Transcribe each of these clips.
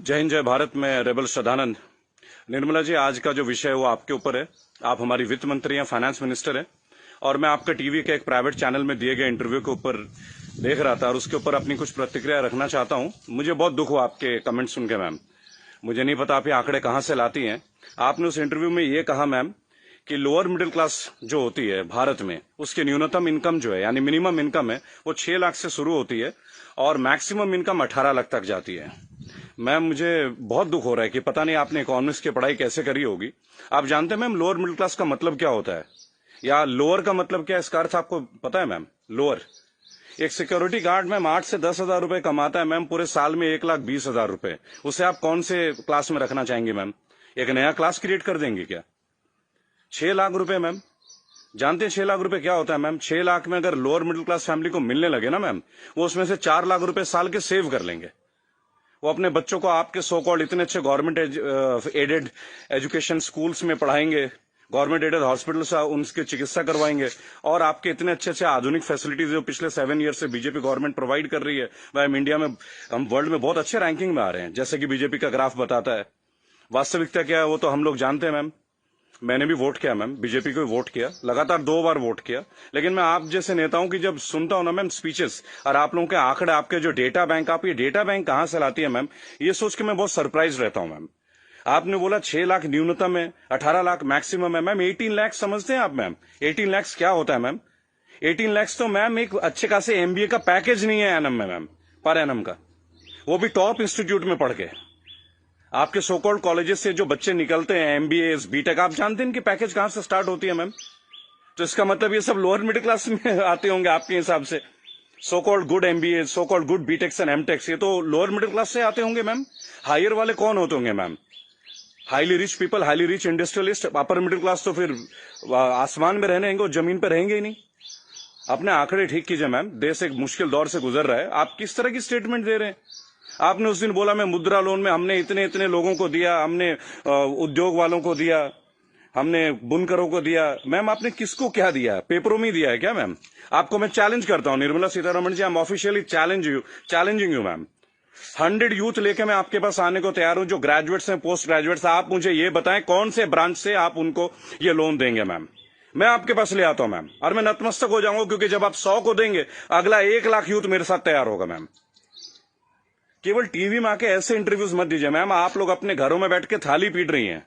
जय हिंद, जय भारत। में रेबल श्रद्धानंद। निर्मला जी, आज का जो विषय है वो आपके ऊपर है। आप हमारी वित्त मंत्री हैं, फाइनेंस मिनिस्टर हैं, और मैं आपका टीवी के एक प्राइवेट चैनल में दिए गए इंटरव्यू के ऊपर देख रहा था और उसके ऊपर अपनी कुछ प्रतिक्रिया रखना चाहता हूं। मुझे बहुत दुख हुआ आपके कमेंट सुन के मैम। मुझे नहीं पता आप ये आंकड़े कहां से लाती हैं। आपने उस इंटरव्यू में ये कहा मैम कि लोअर मिडिल क्लास जो होती है भारत में, उसकी न्यूनतम इनकम जो है यानी मिनिमम इनकम है वो 6 लाख से शुरू होती है और मैक्सिमम इनकम 18 लाख तक जाती है। मैम, मुझे बहुत दुख हो रहा है कि पता नहीं आपने इकोनॉमिक्स की पढ़ाई कैसे करी होगी। आप जानते हैं मैम लोअर मिडिल क्लास का मतलब क्या होता है, या लोअर का मतलब क्या है, इसका अर्थ आपको पता है मैम? लोअर, एक सिक्योरिटी गार्ड मैम 8 से 10 हजार रुपए कमाता है मैम, पूरे साल में 1,20,000 रुपए। उसे आप कौन से क्लास में रखना चाहेंगे मैम? एक नया क्लास क्रिएट कर देंगे क्या? 6 लाख रुपए मैम, जानते हैं 6 लाख रुपए क्या होता है मैम? 6 लाख में अगर लोअर मिडिल क्लास फैमिली को मिलने लगे ना मैम, वो उसमें से 4 लाख रुपए साल के सेव कर लेंगे। वो अपने बच्चों को आपके सो कॉल्ड इतने अच्छे गवर्नमेंट एडेड एजुकेशन स्कूल्स में पढ़ाएंगे, गवर्नमेंट एडेड हॉस्पिटल से उनकी चिकित्सा करवाएंगे, और आपके इतने अच्छे अच्छे आधुनिक फैसिलिटीज जो पिछले 7 ईयर से बीजेपी गवर्नमेंट प्रोवाइड कर रही है, वह हम इंडिया में, हम वर्ल्ड में बहुत अच्छे रैंकिंग में आ रहे हैं, जैसे कि बीजेपी का ग्राफ बताता है। वास्तविकता क्या है वो तो हम लोग जानते हैं मैम। मैंने भी वोट किया मैम, बीजेपी को वोट किया, लगातार 2 बार वोट किया। लेकिन मैं आप जैसे नेताओं की जब सुनता हूं ना मैम स्पीचेस, और आप लोगों के आंकड़े, आपके जो डेटा बैंक, आप ये डेटा बैंक कहां से लाती है मैम, ये सोच के मैं बहुत सरप्राइज रहता हूं मैम। आपने बोला 6 लाख न्यूनतम है, 18 लाख मैक्सिमम है मैम। 18 लाख समझते हैं आप मैम? 18 लाख क्या होता है मैम? 18 लाख तो मैम एक अच्छे खासे एमबीए का पैकेज नहीं है एनम में मैम, पर एनम का, वो भी टॉप इंस्टीट्यूट में पढ़ के। आपके सो कॉल्ड कॉलेजेस से जो बच्चे निकलते हैं, एमबीए, बीटेक, आप जानते हैं इनकी पैकेज कहां से स्टार्ट होती है मैम? तो इसका मतलब ये सब लोअर मिडिल क्लास में आते होंगे आपके हिसाब से। So called good MBA, so called good BTechs and MTechs, ये तो लोअर मिडिल क्लास से आते होंगे मैम। हायर वाले कौन होते होंगे ma'am? Highly rich people, highly rich industrialist. Upper middle class तो फिर आसमान में रहने और जमीन पर रहेंगे ही नहीं। अपने आंकड़े ठीक कीजिए मैम, देश एक मुश्किल दौर से गुजर रहा है। आप किस तरह की स्टेटमेंट दे रहे हैं? आपने उस दिन बोला मैं मुद्रा लोन में हमने इतने इतने लोगों को दिया, हमने उद्योग वालों को दिया, हमने बुनकरों को दिया। मैम, आपने किसको क्या दिया? पेपरों में दिया है क्या मैम? आपको मैं चैलेंज करता हूं Nirmala Sitharaman ji, I am officially challenging you ma'am. 100 youth लेके मैं आपके पास आने को तैयार हूं, जो ग्रेजुएट्स हैं, पोस्ट ग्रेजुएट्स। आप मुझे ये बताएं कौन से ब्रांच से आप उनको ये लोन देंगे मैम। मैं आपके पास ले आता हूं मैम, और मैं नतमस्तक हो जाऊंगा, क्योंकि जब आप 100 को देंगे, अगला 1 लाख यूथ मेरे साथ तैयार होगा मैम। केवल टीवी में आके ऐसे इंटरव्यूज मत दीजिए मैम। आप लोग अपने घरों में बैठ के थाली पीट रही हैं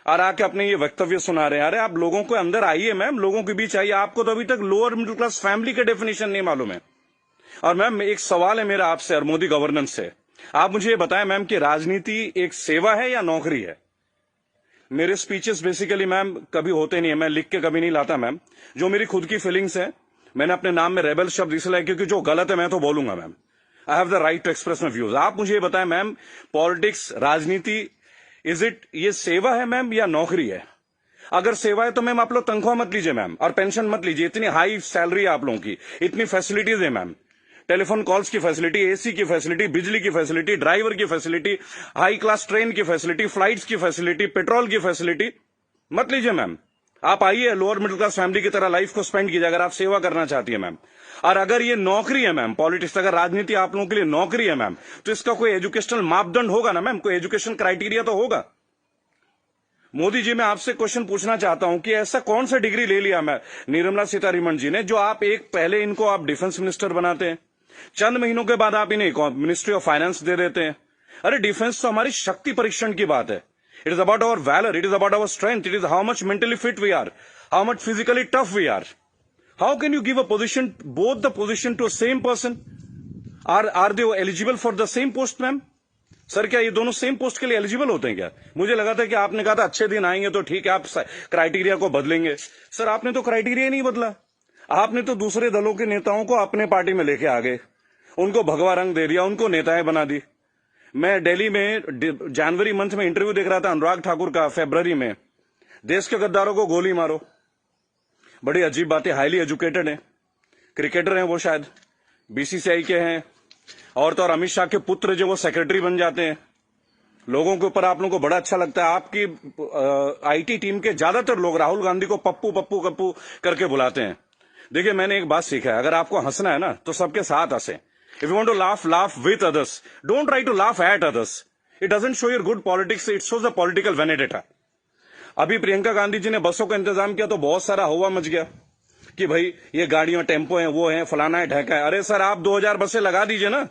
और आके अपने ये वक्तव्य सुना रहे हैं। अरे आप लोगों को अंदर आइए मैम, लोगों के बीच आइए। आपको तो अभी तक लोअर मिडिल क्लास फैमिली का डेफिनेशन नहीं मालूम है। और मैम, एक सवाल है मेरा आपसे और मोदी गवर्नेंस से। आप मुझे ये बताएं मैम कि राजनीति एक सेवा है या नौकरी है? मेरे स्पीचेस बेसिकली मैम कभी होते नहीं है, मैं लिख के कभी नहीं लाता मैम। जो मेरी खुद की फीलिंग्स है, मैंने अपने नाम में रेबल शब्द इसलिए, क्योंकि जो गलत है मैं तो बोलूंगा ma'am. I have the right to express my views. आप मुझे ये बताएं मैम, पॉलिटिक्स, राजनीति, इज इट, ये सेवा है मैम या नौकरी है? अगर सेवा है तो मैम आप लोग तनख्वाह मत लीजिए मैम, और पेंशन मत लीजिए। इतनी हाई सैलरी है आप लोगों की, इतनी फैसिलिटीज है मैम, टेलीफोन कॉल्स की फैसिलिटी, एसी की फैसिलिटी, बिजली की फैसिलिटी, ड्राइवर की फैसिलिटी, हाई क्लास ट्रेन की फैसिलिटी, फ्लाइट्स की फैसिलिटी, पेट्रोल की फैसिलिटी। मत लीजिए मैम। आप आइए, लोअर मिडिल क्लास फैमिली की तरह लाइफ को स्पेंड कीजिए, अगर आप सेवा करना चाहती है मैम। और अगर ये नौकरी है मैम, पॉलिटिक्स, अगर राजनीति आप लोगों के लिए नौकरी है मैम, तो इसका कोई एजुकेशनल मापदंड होगा ना मैम, कोई एजुकेशन क्राइटेरिया तो होगा। मोदी जी, मैं आपसे क्वेश्चन पूछना चाहता हूं कि ऐसा कौन सा डिग्री ले लिया मैं निर्मला सीतारमण जी ने, जो आप एक पहले इनको आप डिफेंस मिनिस्टर बनाते हैं, चंद महीनों के बाद आप इन्हें मिनिस्ट्री ऑफ फाइनेंस दे देते हैं। अरे डिफेंस तो हमारी शक्ति परीक्षण की बात है। It is about our valour, it is about our strength, it is how much mentally fit we are, how much physically tough we are. How can you give a position, both the position to same person? Are they eligible for the same post ma'am? Sir, क्या ये दोनों same post के लिए eligible होते हैं क्या? मुझे लगा था कि आपने कहा था अच्छे दिन आएंगे तो ठीक है, आप क्राइटेरिया को बदलेंगे। सर, आपने तो क्राइटेरिया नहीं बदला। आपने तो दूसरे दलों के नेताओं को अपने पार्टी में लेके आ गए, उनको भगवा रंग दे दिया, उनको नेताएं बना दी। मैं दिल्ली में जनवरी मंथ में इंटरव्यू देख रहा था अनुराग ठाकुर का, फरवरी में, देश के गद्दारों को गोली मारो। बड़ी अजीब बात है। हाईली एजुकेटेड है, क्रिकेटर हैं वो, शायद बीसीसीआई के हैं, और तो और अमित शाह के पुत्र जो वो सेक्रेटरी बन जाते हैं। लोगों के ऊपर आप लोगों को बड़ा अच्छा लगता है। आपकी आईटी टीम के ज्यादातर लोग राहुल गांधी को पप्पू पप्पू कप्पू करके बुलाते हैं। देखिए, मैंने एक बात सीखा है, अगर आपको हंसना है ना तो सबके साथ हंसे। If you want to laugh, laugh with others, don't try to laugh at others. It doesn't show your good politics, it shows a political vendetta. अभी प्रियंका गांधी जी ने बसों का इंतजाम किया तो बहुत सारा हवा मच गया कि भाई ये गाड़ियों टेम्पो हैं, वो हैं, फलाना है, ढेका है। अरे सर, आप 2000 बसें लगा दीजिए ना।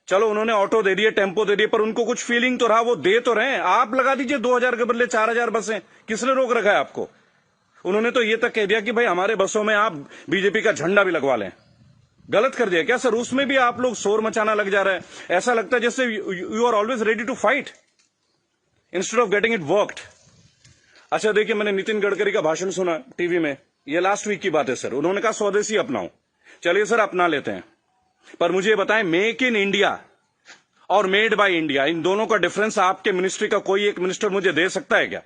चलो उन्होंने ऑटो दे दिए, टेम्पो दे दिए, पर उनको कुछ फीलिंग तो रहा, वो दे तो रहे हैं। आप लगा दीजिए 2000 के बदले 4000 बसें। किसने रोक रखा है आपको? उन्होंने तो ये तक कह दिया कि भाई हमारे बसों में आप बीजेपी का झंडा भी लगवा लें। गलत कर दिया क्या सर? उसमें भी आप लोग शोर मचाना लग जा रहे हैं। ऐसा लगता है जैसे you are always ready to fight instead of getting it worked. अच्छा देखिए, मैंने नितिन गडकरी का भाषण सुना टीवी में, ये लास्ट वीक की बात है सर। उन्होंने कहा स्वदेशी अपनाओ। चलिए सर, अपना लेते हैं, पर मुझे ये बताएं, मेक इन इंडिया और मेड बाय इंडिया, इन दोनों का डिफरेंस आपके मिनिस्ट्री का कोई एक मिनिस्टर मुझे दे सकता है क्या?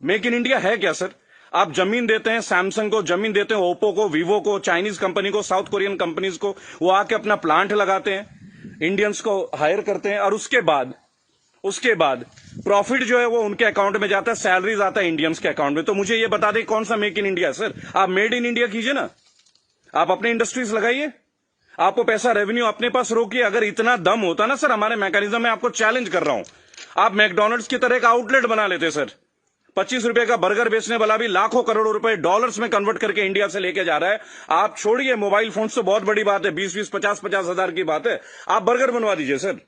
मेक इन इंडिया है क्या सर? आप जमीन देते हैं सैमसंग को, जमीन देते हैं ओप्पो को, वीवो को, चाइनीज कंपनी को, साउथ कोरियन कंपनीज को, वो आके अपना प्लांट लगाते हैं, इंडियंस को हायर करते हैं, और उसके बाद प्रॉफिट जो है वो उनके अकाउंट में जाता है, सैलरीज आता है इंडियंस के अकाउंट में। तो मुझे ये बता दें कौन सा मेक इन इंडिया सर? आप मेड इन इंडिया कीजिए ना, आप अपने इंडस्ट्रीज लगाइए, आपको पैसा रेवेन्यू अपने पास रोकिए। अगर इतना दम होता ना सर हमारे मैकेनिज्म में, आपको चैलेंज कर रहा हूं, आप मैकडोनल्ड्स की तरह एक आउटलेट बना लेते सर। 25 रुपए का बर्गर बेचने वाला भी लाखों करोड़ों रुपए डॉलर्स में कन्वर्ट करके इंडिया से लेके जा रहा है। आप छोड़िए मोबाइल फोन तो बहुत बड़ी बात है, 20-20, 50-50 हजार की बात है। आप बर्गर बनवा दीजिए सर,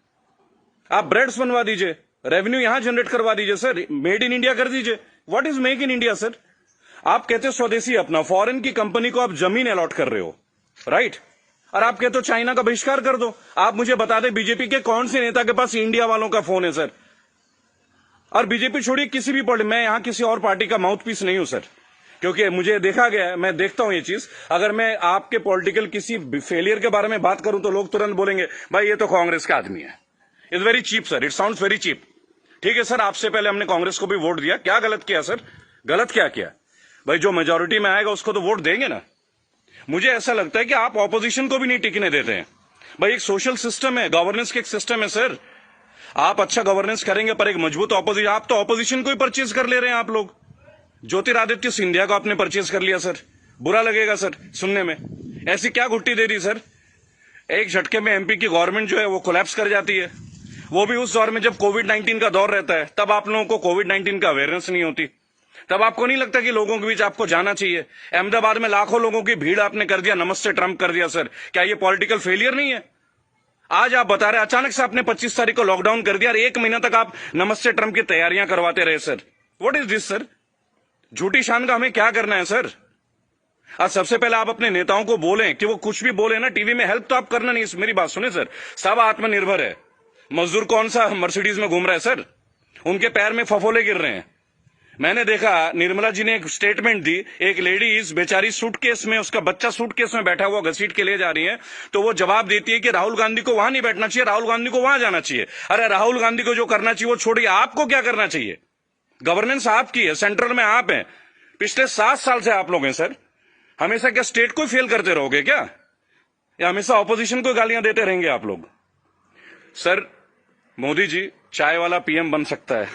आप ब्रेड्स बनवा दीजिए, रेवेन्यू यहां जनरेट करवा दीजिए सर, मेड इन इंडिया कर दीजिए। What is make in India sir? आप कहते हो स्वदेशी अपना, फॉरेन की कंपनी को आप जमीन अलॉट कर रहे हो, राइट? और आप कहते हो चाइना का बहिष्कार कर दो। आप मुझे बता दें बीजेपी के कौन से नेता के पास इंडिया वालों का फोन है सर? और बीजेपी छोड़िए, किसी भी पार्टी, मैं यहां किसी और पार्टी का माउथ पीस नहीं हूं सर, क्योंकि मुझे देखा गया है, मैं देखता हूं ये चीज। अगर मैं आपके पॉलिटिकल किसी फेलियर के बारे में बात करूं तो लोग तुरंत बोलेंगे भाई ये तो कांग्रेस का आदमी है। It's very cheap sir, it sounds very cheap. ठीक है सर, आपसे पहले हमने कांग्रेस को भी वोट दिया, क्या गलत किया सर? गलत क्या किया भाई? जो मेजोरिटी में आएगा उसको तो वोट देंगे ना। मुझे ऐसा लगता है कि आप ऑपोजिशन को भी नहीं टिकने देते हैं भाई। एक सोशल सिस्टम है, गवर्नेंस का एक सिस्टम है सर। आप अच्छा गवर्नेंस करेंगे पर एक मजबूत ऑपोजिशन, आप तो ऑपोजिशन को ही परचेज कर ले रहे हैं आप लोग। ज्योतिरादित्य सिंधिया को आपने परचेज कर लिया सर, बुरा लगेगा सर सुनने में। ऐसी क्या घुट्टी दे दी सर? एक झटके में एमपी की गवर्नमेंट जो है वो कोलैप्स कर जाती है, वो भी उस दौर में जब कोविड-19 का दौर रहता है। तब आप लोगों को कोविड-19 का अवेयरनेस नहीं होती, तब आपको नहीं लगता कि लोगों के बीच आपको जाना चाहिए। अहमदाबाद में लाखों लोगों की भीड़ आपने कर दिया, नमस्ते ट्रंप कर दिया सर। क्या ये पॉलिटिकल फेलियर नहीं है? आज आप बता रहे अचानक से आपने 25 तारीख को लॉकडाउन कर दिया और 1 महीना तक आप नमस्ते ट्रंप की तैयारियां करवाते रहे sir. What is this sir? झूठी शान का हमें क्या करना है सर? आज सबसे पहले आप अपने नेताओं को बोलें कि वो कुछ भी बोले ना टीवी में, हेल्प तो आप करना नहीं। मेरी बात सुने सर, सब आत्मनिर्भर है। मजदूर कौन सा मर्सिडीज में घूम रहा है सर? उनके पैर में फफोले गिर रहे हैं। मैंने देखा निर्मला जी ने एक स्टेटमेंट दी, एक लेडीज बेचारी सूटकेस में, उसका बच्चा सूटकेस में बैठा हुआ घसीट के ले जा रही है, तो वो जवाब देती है कि राहुल गांधी को वहां नहीं बैठना चाहिए, राहुल गांधी को वहां जाना चाहिए। अरे राहुल गांधी को जो करना चाहिए वो छोड़िए, आपको क्या करना चाहिए? गवर्नेंस आपकी है, सेंट्रल में आप हैं, पिछले 7 साल से आप लोग हैं सर। हमेशा क्या स्टेट को फेल करते रहोगे क्या, या हमेशा ऑपोजिशन को गालियां देते रहेंगे आप लोग? सर मोदी जी चाय वाला पीएम बन सकता है,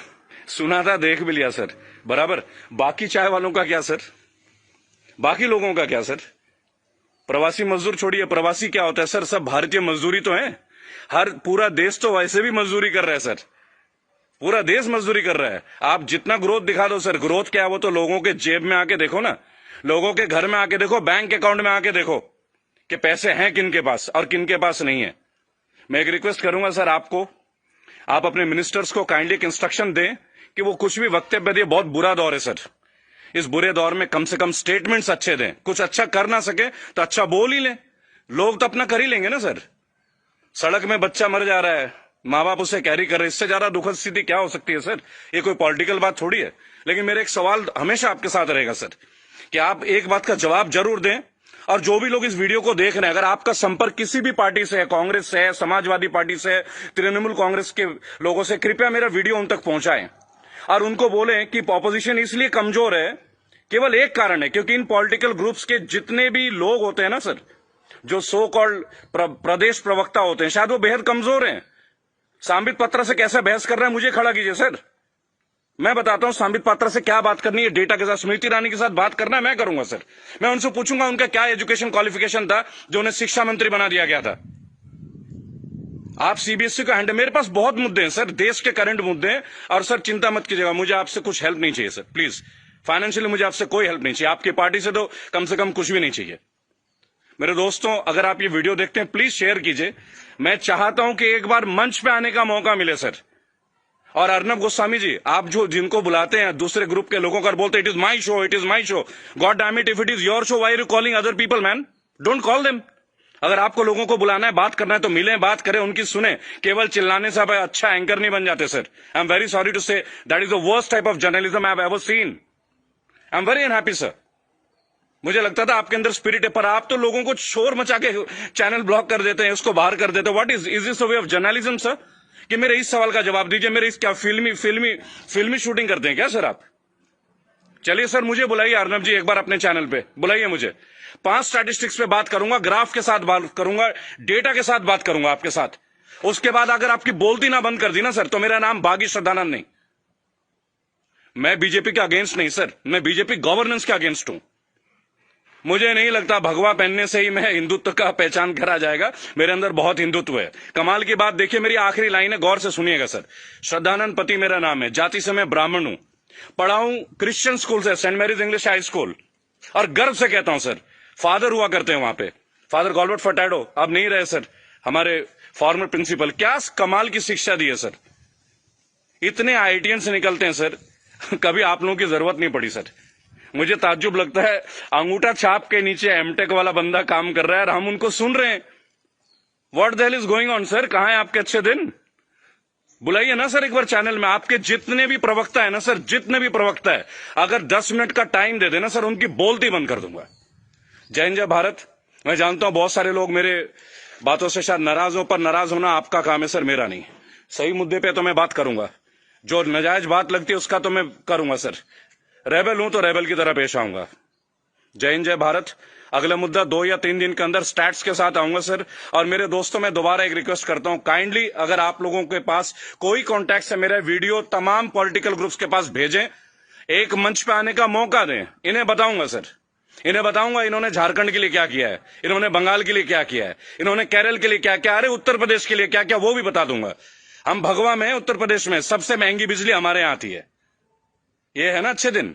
सुना था, देख भी लिया सर, बराबर। बाकी चाय वालों का क्या सर? बाकी लोगों का क्या सर? प्रवासी मजदूर छोड़िए, प्रवासी क्या होता है सर? सब भारतीय मजदूरी तो है। हर पूरा देश तो वैसे भी मजदूरी कर रहा है सर, पूरा देश मजदूरी कर रहा है। आप जितना ग्रोथ दिखा दो सर, ग्रोथ क्या है वो तो लोगों के जेब में आके देखो ना, लोगों के घर में आके देखो, बैंक अकाउंट में आके देखो कि पैसे हैं किन के पास और किन के पास नहीं है। मैं एक रिक्वेस्ट करूंगा सर आपको, आप अपने मिनिस्टर्स को काइंडली एक इंस्ट्रक्शन दें कि वो कुछ भी वक्तव्य दे। बहुत बुरा दौर है सर, इस बुरे दौर में कम से कम स्टेटमेंट्स अच्छे दें। कुछ अच्छा कर ना सके तो अच्छा बोल ही लें, लोग तो अपना कर ही लेंगे ना सर। सड़क में बच्चा मर जा रहा है, माँ बाप उसे कैरी कर रहे, इससे ज्यादा दुखद स्थिति क्या हो सकती है सर? ये कोई पॉलिटिकल बात थोड़ी है। लेकिन मेरा एक सवाल हमेशा आपके साथ रहेगा सर, कि आप एक बात का जवाब जरूर दें। और जो भी लोग इस वीडियो को देख रहे हैं, अगर आपका संपर्क किसी भी पार्टी से है, कांग्रेस से है, समाजवादी पार्टी से है, तृणमूल कांग्रेस के लोगों से, कृपया मेरा वीडियो उन तक पहुंचाएं और उनको बोलें कि ऑपोजिशन इसलिए कमजोर है, केवल एक कारण है, क्योंकि इन पॉलिटिकल ग्रुप्स के जितने भी लोग होते हैं ना सर, जो सो कॉल्ड प्रदेश प्रवक्ता होते हैं, शायद वो बेहद कमजोर हैं। सांबित पात्रा से कैसे बहस कर रहे हैं, मुझे खड़ा कीजिए सर, मैं बताता हूं सांबित पात्रा से क्या बात करनी है, डेटा के साथ। स्मृति ईरानी के साथ बात करना है, मैं करूंगा सर। मैं उनसे पूछूंगा उनका क्या एजुकेशन क्वालिफिकेशन था जो उन्हें शिक्षा मंत्री बना दिया गया था। आप सीबीएसई का हैंडल, मेरे पास बहुत मुद्दे हैं सर, देश के करंट मुद्दे हैं। और सर चिंता मत कीजिएगा, मुझे आपसे कुछ हेल्प नहीं चाहिए सर, प्लीज। फाइनेंशियली मुझे आपसे कोई हेल्प नहीं चाहिए, आपकी पार्टी से तो कम से कम कुछ भी नहीं चाहिए। मेरे दोस्तों, अगर आप ये वीडियो देखते हैं प्लीज शेयर कीजिए। मैं चाहता हूं कि एक बार मंच पे आने का मौका मिले सर। और अर्नब गोस्वामी जी, आप जो जिनको बुलाते हैं दूसरे ग्रुप के लोगों को बोलते it is my show, it is my show, god damn it, if it is your show why are you calling other people man? Don't call them. अगर आपको लोगों को बुलाना है, बात करना है तो मिलें, बात करें, उनकी सुने। केवल चिल्लाने से आप अच्छा एंकर नहीं बन जाते sir. I am very sorry to say that is the worst type of journalism I have ever seen. I am very unhappy sir. मुझे लगता था आपके अंदर स्पिरिट है, पर आप तो लोगों को शोर मचा के चैनल ब्लॉक कर देते हैं, उसको बाहर कर देते हैं। What is this way of journalism sir? कि मेरे इस सवाल का जवाब दीजिए। मेरे इस क्या फिल्मी शूटिंग करते हैं क्या सर आप? चलिए सर, मुझे बुलाइए अर्नब जी, एक बार अपने चैनल पे बुलाइए मुझे। 5 स्टैटिस्टिक्स पे बात करूंगा, ग्राफ के साथ बात करूंगा, डेटा के साथ बात करूंगा आपके साथ। उसके बाद अगर आपकी बोलती ना बंद कर दी ना सर, तो मेरा नाम बागी श्रद्धानंद नहीं। मैं बीजेपी के अगेंस्ट नहीं सर, मैं बीजेपी गवर्नेंस के अगेंस्ट हूं। मुझे नहीं लगता भगवा पहनने से ही मैं हिंदुत्व का पहचान करा जाएगा। मेरे अंदर बहुत हिंदुत्व है। कमाल की बात देखिए, मेरी आखिरी लाइन है, गौर से सुनिएगा सर। श्रद्धानंद पति मेरा नाम है, जाति से मैं ब्राह्मण हूं, पढ़ा हूं क्रिश्चियन स्कूल से, saint Mary's English high school. और गर्व से कहता हूं सर, फादर हुआ करते हैं वहां पे, फादर गॉलबर्ट फर्टैडो, अब नहीं रहे सर, हमारे फॉर्मर प्रिंसिपल। क्या कमाल की शिक्षा दी है सर। इतने आईआईटीएन से निकलते हैं सर, कभी आप लोगों की जरूरत नहीं पड़ी सर। मुझे ताज्जुब लगता है, अंगूठा छाप के नीचे एमटेक वाला बंदा काम कर रहा है और हम उनको सुन रहे हैं। What the hell is going on sir? कहां है आपके अच्छे दिन? बुलाइए ना सर एक बार चैनल में। आपके जितने भी प्रवक्ता है ना सर, जितने भी प्रवक्ता है, अगर 10 मिनट का टाइम दे देना सर, उनकी बोलती बंद कर दूंगा। जय हिंद, जय भारत। मैं जानता हूं बहुत सारे लोग मेरे बातों से शायद नाराज हो, पर नाराज होना आपका काम है सर, मेरा नहीं। सही मुद्दे पे तो मैं बात करूंगा, जो नाजायज बात लगती है उसका तो मैं करूंगा सर। रेबल हूं तो रेबल की तरह पेश आऊंगा। जय हिंद, जय भारत। अगला मुद्दा 2 या 3 दिन के अंदर स्टैट्स के साथ आऊंगा सर। और मेरे दोस्तों, मैं दोबारा एक रिक्वेस्ट करता हूं, काइंडली अगर आप लोगों के पास कोई कॉन्टैक्ट है, मेरा वीडियो तमाम पॉलिटिकल ग्रुप्स के पास भेजें, एक मंच पे आने का मौका दें। इन्हें बताऊंगा सर, इन्हें बताऊंगा इन्होंने झारखंड के लिए क्या किया है, इन्होंने बंगाल के लिए क्या किया है, इन्होंने केरल के लिए क्या क्या, अरे उत्तर प्रदेश के लिए क्या क्या, वो भी बता दूंगा। हम भगवा में, उत्तर प्रदेश में सबसे महंगी बिजली हमारे यहां आती है। ये है ना अच्छे दिन।